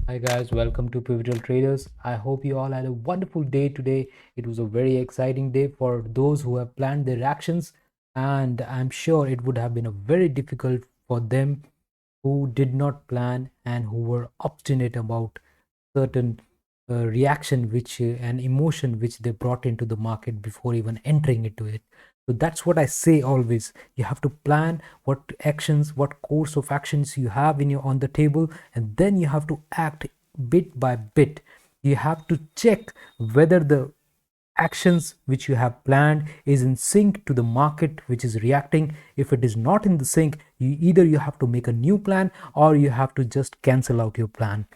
Hi guys, welcome to Pivotal Traders. I hope you all had a wonderful day today. It was a very exciting day for those who have planned their actions, and I'm sure it would have been a very difficult for them who did not plan and who were obstinate about certain reaction which and emotion which they brought into the market before even entering into it. So that's what I say always. You have to plan what actions, what course of actions you have in your on the table, and then you have to act bit by bit. You have to check whether the actions which you have planned is in sync to the market which is reacting. If it is not in the sync, you have to make a new plan or you have to just cancel out your plan.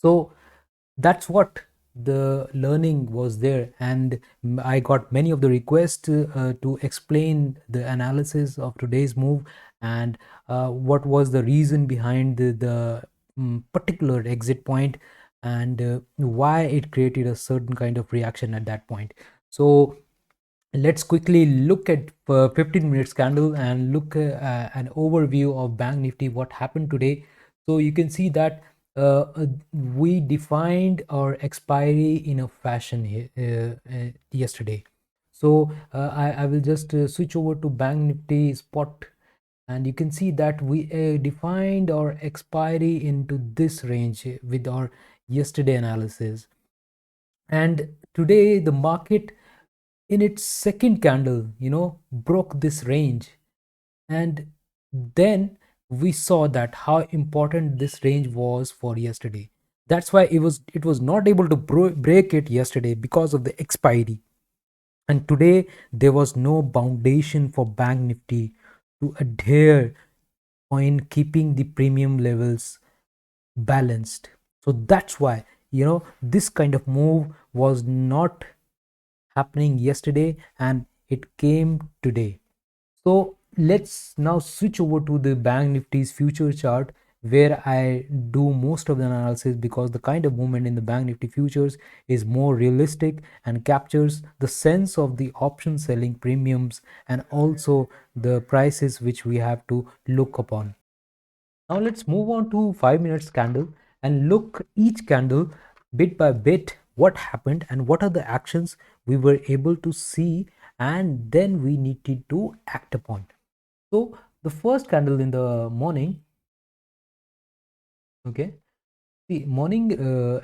So that's what the learning was there, and I got many of the requests to explain the analysis of today's move and what was the reason behind the particular exit point and why it created a certain kind of reaction at that point. So let's quickly look at 15 minutes candle and look an overview of bank nifty, what happened today. So you can see that we defined our expiry in a fashion yesterday. So I will just switch over to bank nifty spot, and you can see that we defined our expiry into this range with our yesterday analysis. And today the market in its second candle broke this range, and then we saw that how important this range was for yesterday. That's why it was not able to break it yesterday because of the expiry. And today there was no foundation for bank nifty to adhere on keeping the premium levels balanced. So that's why this kind of move was not happening yesterday and it came today. So let's now switch over to the bank nifty's future chart, where I do most of the analysis because the kind of movement in the bank nifty futures is more realistic and captures the sense of the option selling premiums and also the prices which we have to look upon. Now let's move on to 5 minutes candle and look each candle bit by bit what happened and what are the actions we were able to see and then we needed to act upon. So the first candle in the morning, okay, the morning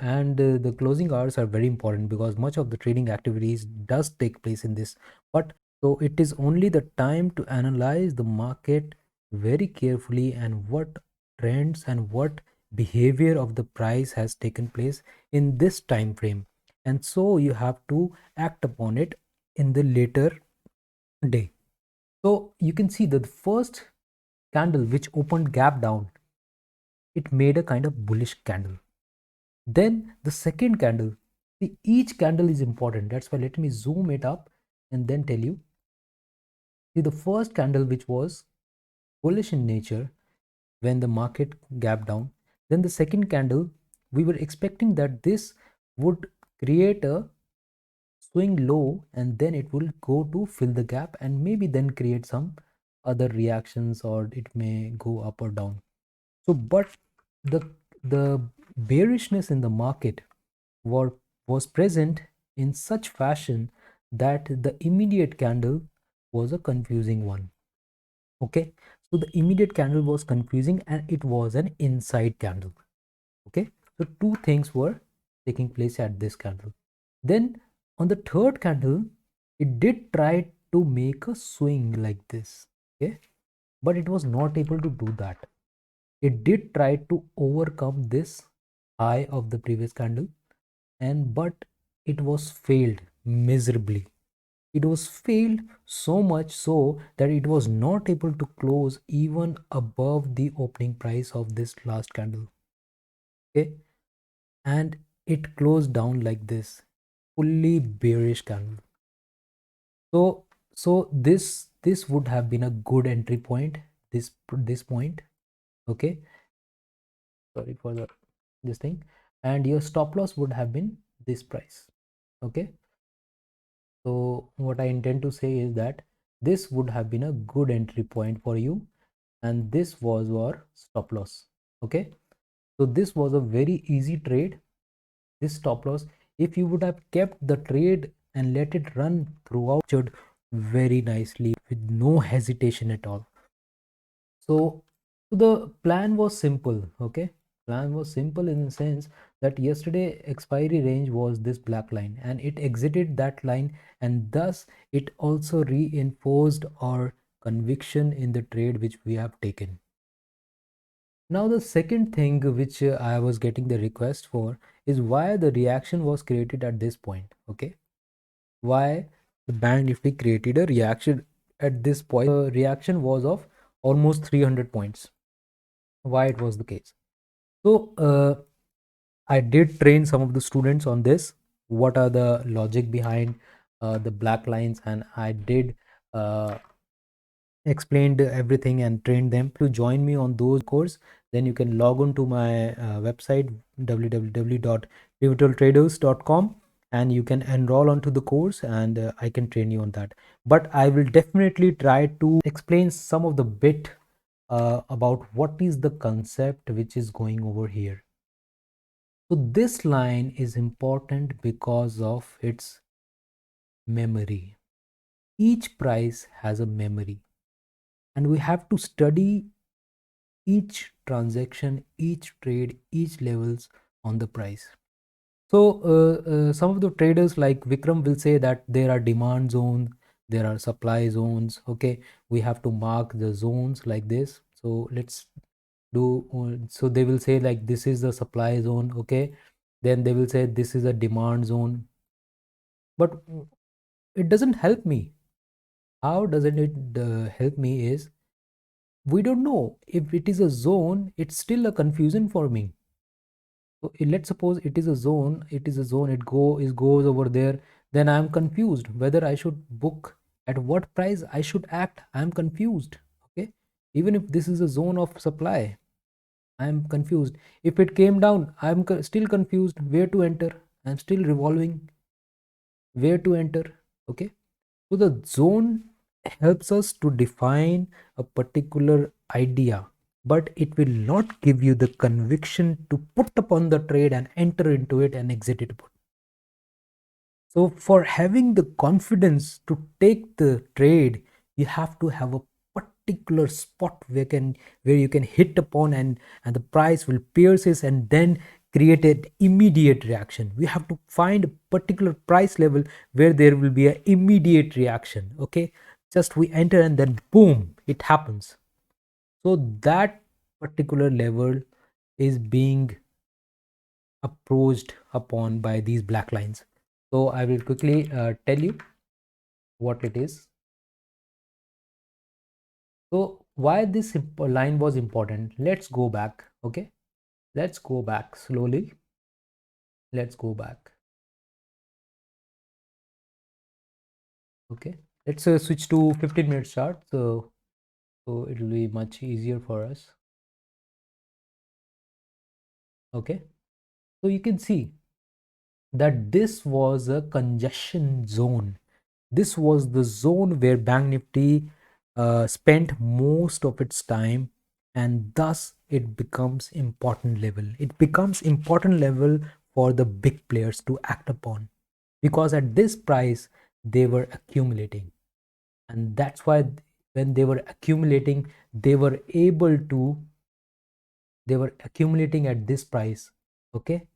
and the closing hours are very important because much of the trading activities does take place in this. But so it is only the time to analyze the market very carefully and what trends and what behavior of the price has taken place in this time frame. And so you have to act upon it in the later day. So you can see that the first candle which opened gap down, it made a kind of bullish candle. Then the second candle, see, each candle is important. That's why let me zoom it up and then tell you. See, the first candle which was bullish in nature when the market gap down. Then the second candle, we were expecting that this would create a swing low and then it will go to fill the gap and maybe then create some other reactions or it may go up or down. So, but the the bearishness in the market were, was present in such fashion that the immediate candle was a confusing one. Okay, so the immediate candle was confusing and it was an inside candle. Okay, so two things were taking place at this candle. Then on the third candle, it did try to make a swing like this. Okay, but it was not able to do that. It did try to overcome this high of the previous candle, and but it was failed miserably. It was failed so much so that it was not able to close even above the opening price of this last candle. Okay, and it closed down like this, fully bearish candle. So this would have been a good entry point, this point. Okay, sorry for the this thing, and your stop loss would have been this price. Okay, so what I intend to say is that this would have been a good entry point for you and this was your stop loss. Okay, So this was a very easy trade, this stop loss. If you would have kept the trade and let it run throughout, very nicely with no hesitation at all. So the plan was simple, okay? Plan was simple in the sense that yesterday expiry range was this black line and it exited that line, and thus it also reinforced our conviction in the trade which we have taken. Now the second thing which I was getting the request for is why the reaction was created at this point, okay? Why the bank nifty created a reaction at this point? The reaction was of almost 300 points. Why it was the case? So I did train some of the students on this. What are the logic behind the black lines, and I did explained everything and trained them. To join me on those course, then you can log on to my website www.pivotaltraders.com, and you can enroll onto the course, and I can train you on that. But I will definitely try to explain some of the bit about what is the concept which is going over here. So this line is important because of its memory. Each price has a memory, and we have to study each transaction, each trade, each levels on the price. So some of the traders like Vikram will say that there are demand zones, there are supply zones. Okay, we have to mark the zones like this. So let's do. So they will say like this is the supply zone. Okay, then they will say this is a demand zone. But it doesn't help me. How doesn't it help me is we don't know if it is a zone. It's still a confusion for me. So let's suppose it is a zone, it goes over there, then I'm confused whether I should book, at what price I should act. I'm confused. Okay, even if this is a zone of supply, I'm confused. If it came down, still confused where to enter. I'm still revolving where to enter. Okay, so the zone helps us to define a particular idea, but it will not give you the conviction to put upon the trade and enter into it and exit it. So for having the confidence to take the trade, you have to have a particular spot where you can hit upon, and the price will pierces and then create an immediate reaction. We have to find a particular price level where there will be an immediate reaction. Okay, just we enter and then boom, it happens. So that particular level is being approached upon by these black lines. So I will quickly tell you what it is. So why this line was important? Let's go back. Okay, let's go back slowly. Let's go back. Okay, let's switch to 15-minute chart. So it will be much easier for us. Okay, so you can see that this was a congestion zone. This was the zone where Bank Nifty spent most of its time, and thus it becomes important level. It becomes important level for the big players to act upon, because at this price they were accumulating, and that's why when they were accumulating, they were accumulating at this price. Okay,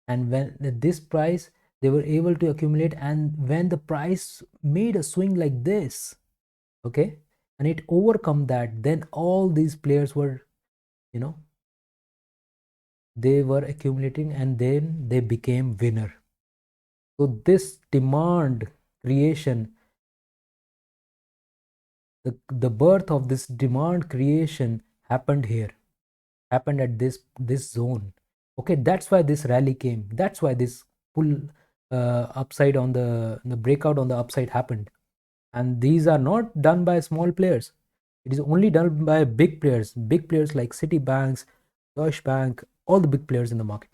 and when this price they were able to accumulate, and when the price made a swing like this, okay, and it overcome that, then all these players were, you know, they were accumulating and then they became winner. So this demand creation, the birth of this demand creation happened here, happened at this zone. Okay, that's why this rally came, that's why this pull upside on the breakout on the upside happened. And these are not done by small players, it is only done by big players like Citibanks, Deutsche Bank, all the big players in the market.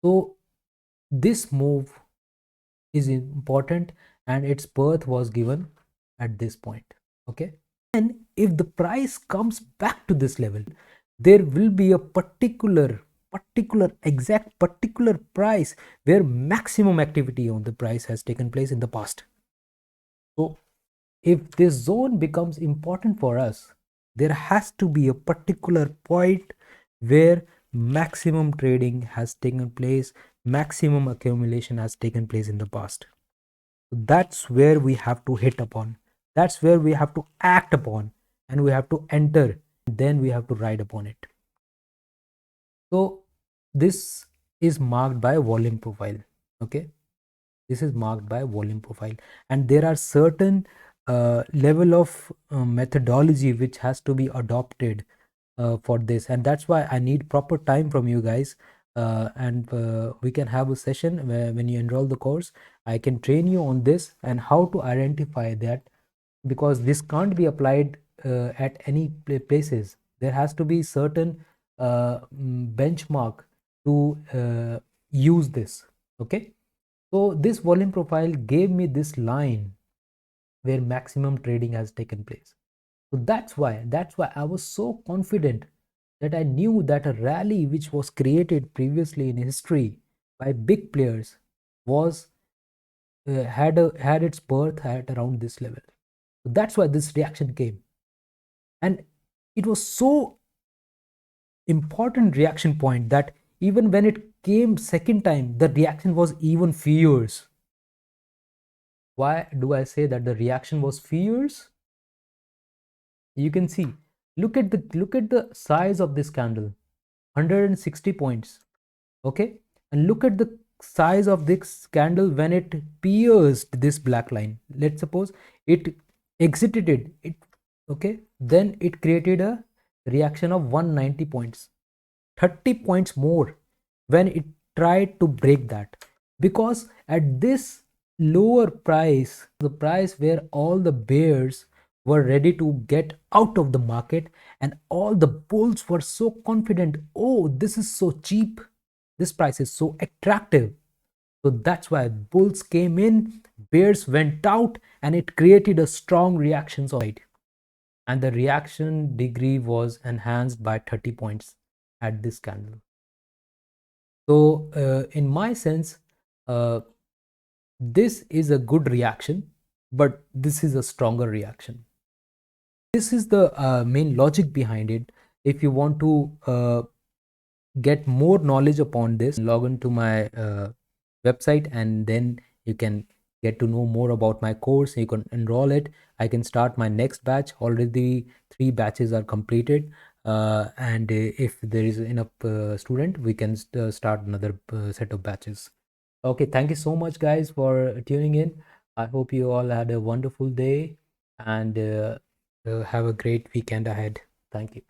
So this move is important, and its birth was given at this point. Okay, and if the price comes back to this level, there will be a particular price where maximum activity on the price has taken place in the past. So if this zone becomes important for us, there has to be a particular point where maximum trading has taken place, maximum accumulation has taken place in the past. That's where we have to hit upon, that's where we have to act upon, and we have to enter, then we have to ride upon it. So this is marked by volume profile. Okay, this is marked by volume profile, and there are certain level of methodology which has to be adopted for this, and that's why I need proper time from you guys. And we can have a session where when you enroll the course, I can train you on this and how to identify that, because this can't be applied at any places. There has to be certain benchmark to use this. Okay, so this volume profile gave me this line where maximum trading has taken place. So that's why I was so confident that I knew that a rally which was created previously in history by big players was had its birth at around this level. So that's why this reaction came, and it was so important reaction point that even when it came second time, the reaction was even fierce. Why do I say that the reaction was fierce? You can see, look at the size of this candle, 160 points. Okay, and look at the size of this candle when it pierced this black line. Let's suppose it exited it. Okay, then it created a reaction of 190 points, 30 points more when it tried to break that, because at this lower price, the price where all the bears were ready to get out of the market, and all the bulls were so confident, oh, this is so cheap, this price is so attractive. So that's why bulls came in, bears went out, and it created a strong reaction side, and the reaction degree was enhanced by 30 points at this candle. So in my sense, uh, this is a good reaction, but this is a stronger reaction. This is the main logic behind it. If you want to get more knowledge upon this, log on to my website, and then you can get to know more about my course. You can enroll it. I can start my next batch. Already 3 batches are completed, and if there is enough student, we can start another set of batches. Okay, thank you so much guys for tuning in. I hope you all had a wonderful day, and have a great weekend ahead. Thank you.